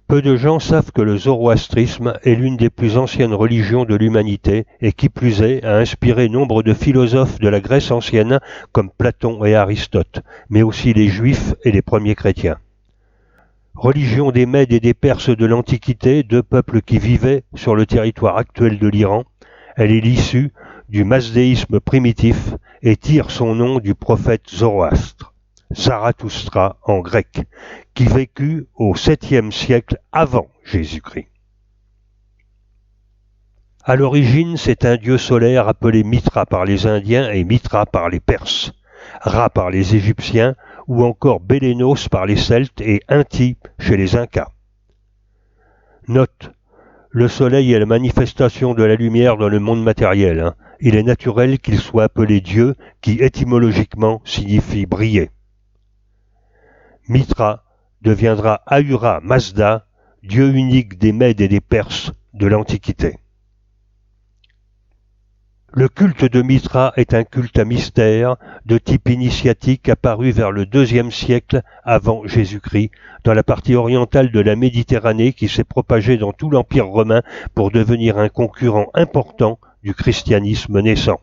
Peu de gens savent que le zoroastrisme est l'une des plus anciennes religions de l'humanité et qui plus est a inspiré nombre de philosophes de la Grèce ancienne comme Platon et Aristote, mais aussi les Juifs et les premiers chrétiens. Religion des Mèdes et des Perses de l'Antiquité, deux peuples qui vivaient sur le territoire actuel de l'Iran, elle est l'issue du mazdéisme primitif et tire son nom du prophète Zoroastre, Zarathustra en grec, qui vécut au 7e siècle avant Jésus-Christ. À l'origine, c'est un dieu solaire appelé Mitra par les Indiens et Mitra par les Perses, Ra par les Égyptiens ou encore Bélénos par les Celtes et Inti chez les Incas. Note, le soleil est la manifestation de la lumière dans le monde matériel. Il est naturel qu'il soit appelé Dieu, qui étymologiquement signifie briller. Mitra deviendra Ahura Mazda, dieu unique des Mèdes et des Perses de l'Antiquité. Le culte de Mitra est un culte à mystère de type initiatique apparu vers le IIe siècle avant Jésus-Christ, dans la partie orientale de la Méditerranée qui s'est propagée dans tout l'Empire romain pour devenir un concurrent important du christianisme naissant.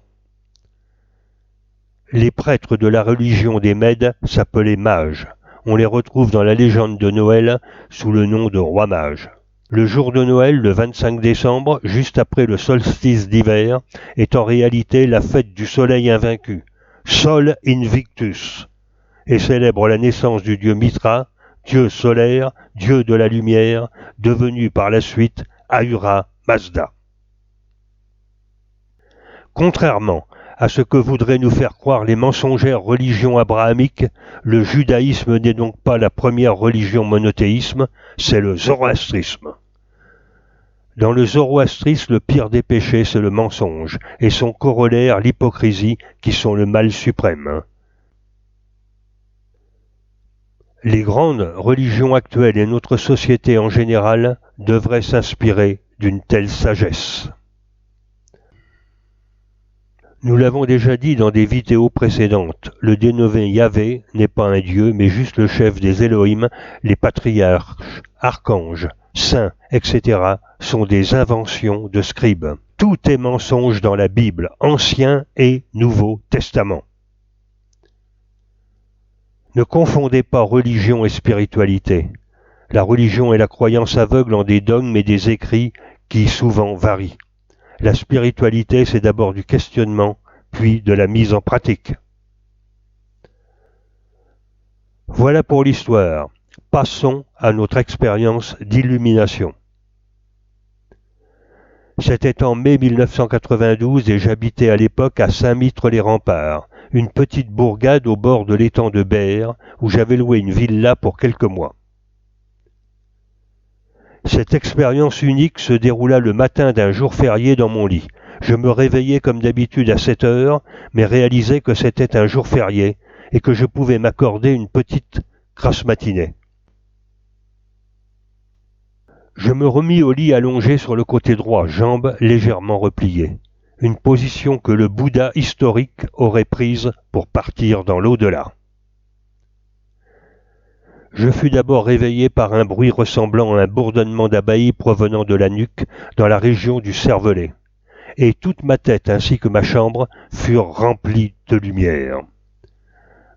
Les prêtres de la religion des Mèdes s'appelaient mages. On les retrouve dans la légende de Noël sous le nom de rois mages. Le jour de Noël, le 25 décembre, juste après le solstice d'hiver, est en réalité la fête du soleil invaincu, Sol Invictus, et célèbre la naissance du dieu Mitra, dieu solaire, dieu de la lumière, devenu par la suite Ahura Mazda. Contrairement à ce que voudraient nous faire croire les mensongères religions abrahamiques, le judaïsme n'est donc pas la première religion monothéisme, c'est le zoroastrisme. Dans le zoroastrisme, le pire des péchés, c'est le mensonge, et son corollaire, l'hypocrisie, qui sont le mal suprême. Les grandes religions actuelles et notre société en général devraient s'inspirer d'une telle sagesse. Nous l'avons déjà dit dans des vidéos précédentes, le dénommé Yahvé n'est pas un dieu, mais juste le chef des Elohim, les patriarches, archanges, saints, etc. sont des inventions de scribes. Tout est mensonge dans la Bible, Ancien et Nouveau Testament. Ne confondez pas religion et spiritualité. La religion est la croyance aveugle en des dogmes et des écrits qui souvent varient. La spiritualité, c'est d'abord du questionnement, puis de la mise en pratique. Voilà pour l'histoire. Passons à notre expérience d'illumination. C'était en mai 1992 et j'habitais à l'époque à Saint-Mitre-les-Remparts, une petite bourgade au bord de l'étang de Berre, où j'avais loué une villa pour quelques mois. Cette expérience unique se déroula le matin d'un jour férié dans mon lit. Je me réveillais comme d'habitude à 7 heures, mais réalisais que c'était un jour férié et que je pouvais m'accorder une petite grasse matinée. Je me remis au lit allongé sur le côté droit, jambes légèrement repliées. Une position que le Bouddha historique aurait prise pour partir dans l'au-delà. Je fus d'abord réveillé par un bruit ressemblant à un bourdonnement d'abeilles provenant de la nuque dans la région du cervelet, et toute ma tête ainsi que ma chambre furent remplies de lumière.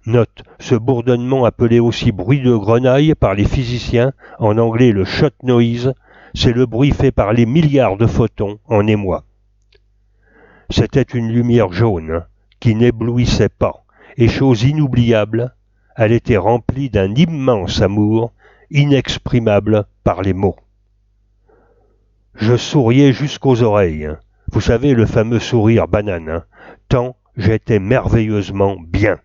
Note, ce bourdonnement appelé aussi bruit de grenaille par les physiciens, en anglais le shot noise, c'est le bruit fait par les milliards de photons en émoi. C'était une lumière jaune qui n'éblouissait pas, et chose inoubliable, elle était remplie d'un immense amour, inexprimable par les mots. Je souriais jusqu'aux oreilles, vous savez le fameux sourire banane, tant j'étais merveilleusement bien.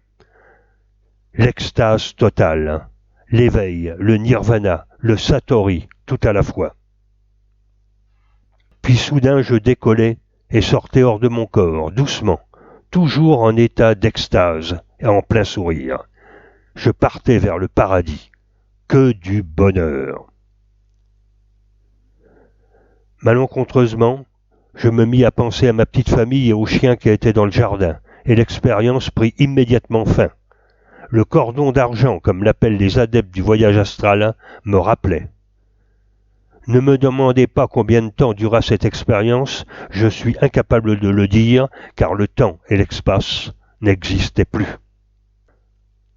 L'extase totale, l'éveil, le nirvana, le satori, tout à la fois. Puis soudain je décollais et sortais hors de mon corps, doucement, toujours en état d'extase et en plein sourire. Je partais vers le paradis. Que du bonheur! Malencontreusement, je me mis à penser à ma petite famille et aux chiens qui étaient dans le jardin, et l'expérience prit immédiatement fin. Le cordon d'argent, comme l'appellent les adeptes du voyage astral, me rappelait. Ne me demandez pas combien de temps dura cette expérience, je suis incapable de le dire, car le temps et l'espace n'existaient plus.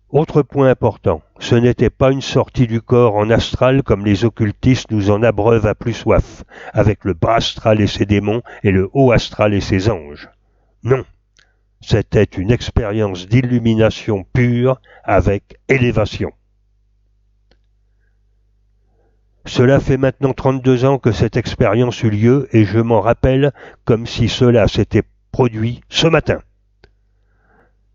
Autre point important, ce n'était pas une sortie du corps en astral comme les occultistes nous en abreuvent à plus soif, avec le bas astral et ses démons et le haut astral et ses anges. Non, c'était une expérience d'illumination pure avec élévation. Cela fait maintenant 32 ans que cette expérience eut lieu et je m'en rappelle comme si cela s'était produit ce matin.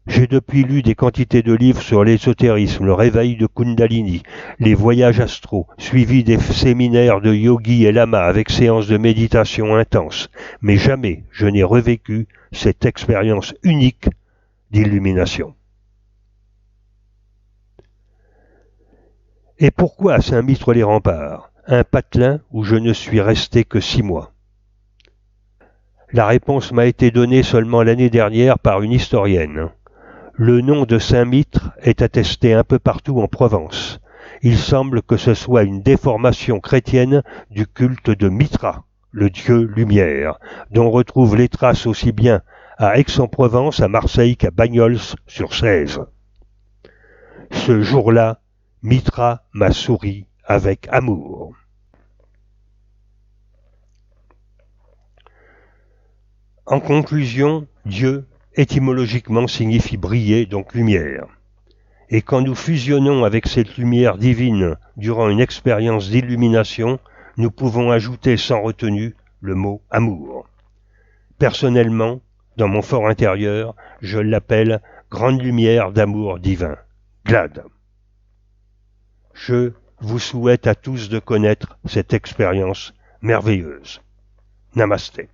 J'ai depuis lu des quantités de livres sur l'ésotérisme, le réveil de Kundalini, les voyages astraux, suivis des séminaires de yogis et lamas avec séances de méditation intenses, mais jamais je n'ai revécu cette expérience unique d'illumination. Et pourquoi à Saint-Mitre-les-Remparts, un patelin où je ne suis resté que 6 mois? La réponse m'a été donnée seulement l'année dernière par une historienne. Le nom de Saint-Mitre est attesté un peu partout en Provence. Il semble que ce soit une déformation chrétienne du culte de Mitra, le dieu lumière, dont on retrouve les traces aussi bien à Aix-en-Provence, à Marseille qu'à Bagnols-sur-Cèze. Ce jour-là, Mitra m'a souri avec amour. En conclusion, Dieu, étymologiquement, signifie briller, donc lumière. Et quand nous fusionnons avec cette lumière divine durant une expérience d'illumination, nous pouvons ajouter sans retenue le mot amour. Personnellement, dans mon fort intérieur, je l'appelle grande lumière d'amour divin, GLAD. Je vous souhaite à tous de connaître cette expérience merveilleuse. Namasté.